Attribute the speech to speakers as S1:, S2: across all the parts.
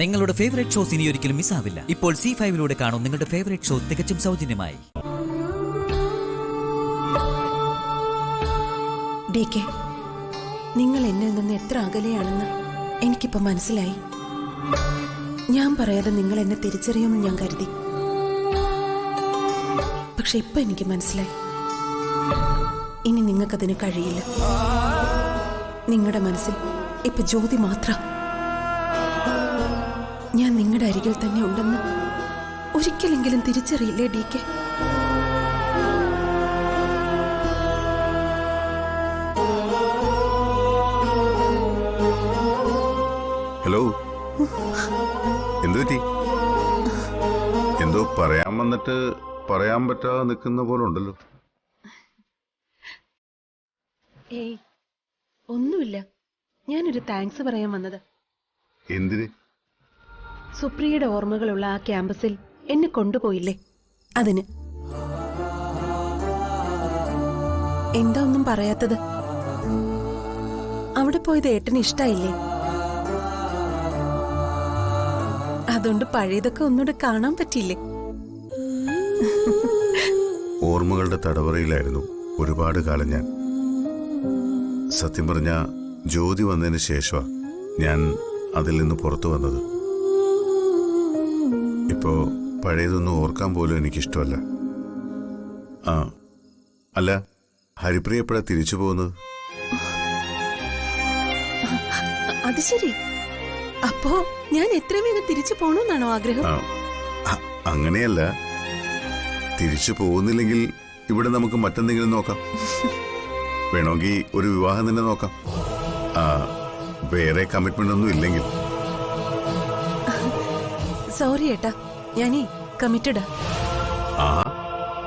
S1: നിങ്ങളുടെ favourite shows ഇനി ഒരിക്കലും മിസ്സാവില്ല. ഇപ്പോൾ C5 കാണും നിങ്ങളുടെ ഫേവറേറ്റ് ഷോ തികച്ചും സൗജന്യമായി.
S2: DK, നിങ്ങൾ എന്നിൽ നിന്ന് എത്ര അകലെയാണെന്ന് എനിക്കിപ്പോ മനസ്സിലായി. ഞാൻ പറയാതെ നിങ്ങൾ എന്നെ തിരിച്ചറിയുമെന്ന് ഞാൻ കരുതി. പക്ഷെ ഇപ്പൊ എനിക്ക് മനസ്സിലായി, ഇനി നിങ്ങൾക്കതിന് കഴിയില്ല. നിങ്ങളുടെ മനസ്സിൽ ഇപ്പൊ ജ്യോതി മാത്രം. ഞാൻ നിങ്ങളുടെ അരികിൽ തന്നെ ഉണ്ടെന്ന് ഒരിക്കലെങ്കിലും തിരിച്ചറിയില്ലേ DK?
S3: ഹലോ, എന്തുപറ്റി? എന്തോ പറയാൻ വന്നിട്ട് പറയാൻ പറ്റാതെ നിൽക്കുന്ന പോലെ ഉണ്ടല്ലോ.
S2: ഏയ്, ഒന്നുമില്ല. ഞാനൊരു താങ്ക്സ് പറയാൻ വന്നത്.
S3: എന്തിന്?
S2: സുപ്രിയയുടെ ഓർമ്മകളുള്ള ആ ക്യാമ്പസിൽ എന്നെ കൊണ്ടുപോയില്ലേ, അതിന്. എന്താ ഒന്നും പറയാത്തത്? അവിടെ പോയത് ഏട്ടന് ഇഷ്ടായില്ലേ? അതുകൊണ്ട് പഴയതൊക്കെ ഒന്നുകൂടെ കാണാൻ പറ്റിയില്ലേ?
S3: ഓർമ്മകളുടെ തടവറയിലായിരുന്നു ഒരുപാട് കാലം ഞാൻ. സത്യം പറഞ്ഞ ജ്യോതി വന്നതിന് ശേഷമാണ് ഞാൻ അതിൽ നിന്ന് പുറത്തു വന്നത്. ഇപ്പോ പഴയതൊന്നും ഓർക്കാൻ പോലും എനിക്കിഷ്ടമല്ല. അല്ല, ഹരിപ്രിയ എപ്പോഴാ തിരിച്ചു പോകുന്നത്?
S2: അത് ശരി. അപ്പോ ഞാൻ എത്രയും വേഗം തിരിച്ചു പോകണമെന്നാണോ ആഗ്രഹം?
S3: അങ്ങനെയല്ല, തിരിച്ചു പോകുന്നില്ലെങ്കിൽ ഇവിടെ നമുക്ക് മറ്റെന്തെങ്കിലും നോക്കാം. വേണമെങ്കിൽ ഒരു വിവാഹം തന്നെ നോക്കാം, വേറെ കമ്മിറ്റ്മെന്റ് ഒന്നും ഇല്ലെങ്കിൽ.
S2: സോറി ഏട്ടാ, ഞാനേ കമ്മിറ്റഡാ.
S3: ആ,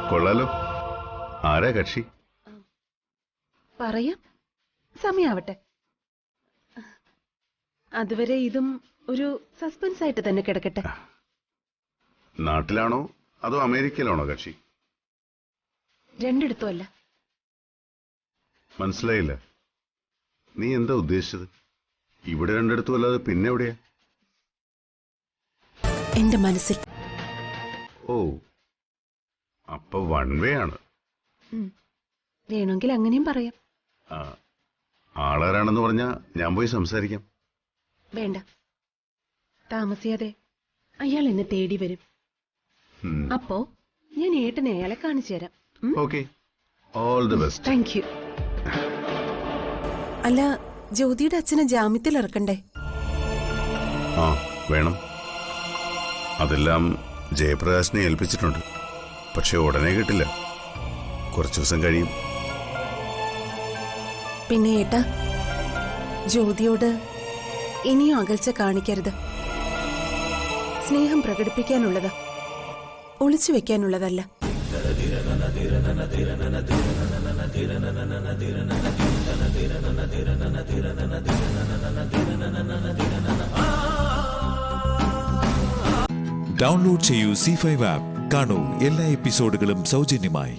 S3: കൊള്ളാലോ. ആരാ കക്ഷി?
S2: പറയാം, സമയാവട്ടെ. അതുവരെ ഇതും ഒരു സസ്പെൻസ് ആയിട്ട് തന്നെ കിടക്കട്ടെ.
S3: നാട്ടിലാണോ അതോ അമേരിക്കയിലാണോ കക്ഷി?
S2: രണ്ടിടത്തും അല്ല.
S3: മനസ്സിലായില്ല. നീ എന്താ ഉദ്ദേശിച്ചത്? ഇവിടെ രണ്ടിടത്തും അല്ലാതെ പിന്നെ എവിടെയാ?
S2: എന്റെ മനസ്സിൽ.
S3: ഓ, അപ്പൊ വൺ വേ ആണ്.
S2: വേണമെങ്കിൽ അങ്ങനെയും പറയാം.
S3: ആളാരാണെന്ന് പറഞ്ഞാ ഞാൻ പോയി സംസാരിക്കാം.
S2: വേണ്ട, താമസിയാതെ അയാൾ എന്നെ തേടി വരും. അപ്പോ ഞാൻ ഏട്ടനെ അയാളെ കാണിച്ചു തരാം.
S3: Okay, all the best.
S2: Thank you. അല്ല, ജ്യോതിയുടെ അച്ഛനെ ജാമ്യത്തിൽ ഇറക്കണ്ടേ?
S3: ആ, വേണം. അതെല്ലാം ജയപ്രകാശിനെ ഏൽപ്പിച്ചിട്ടുണ്ട്. പക്ഷെ ഉടനെ കിട്ടില്ല, കുറച്ചു ദിവസം കഴിയും.
S2: പിന്നെ ഏട്ടാ, ജ്യോതിയോട് ഇനിയും അകൽച്ച കാണിക്കരുത്. സ്നേഹം പ്രകടിപ്പിക്കാനുള്ളതാ, ഒളിച്ചു വെക്കാനുള്ളതല്ല.
S4: ഡൗൺലോഡ് ചെയ്യൂ C5 ആപ്പ്. കാണൂ എല്ലാ എപ്പിസോഡുകളും സൗജന്യമായി.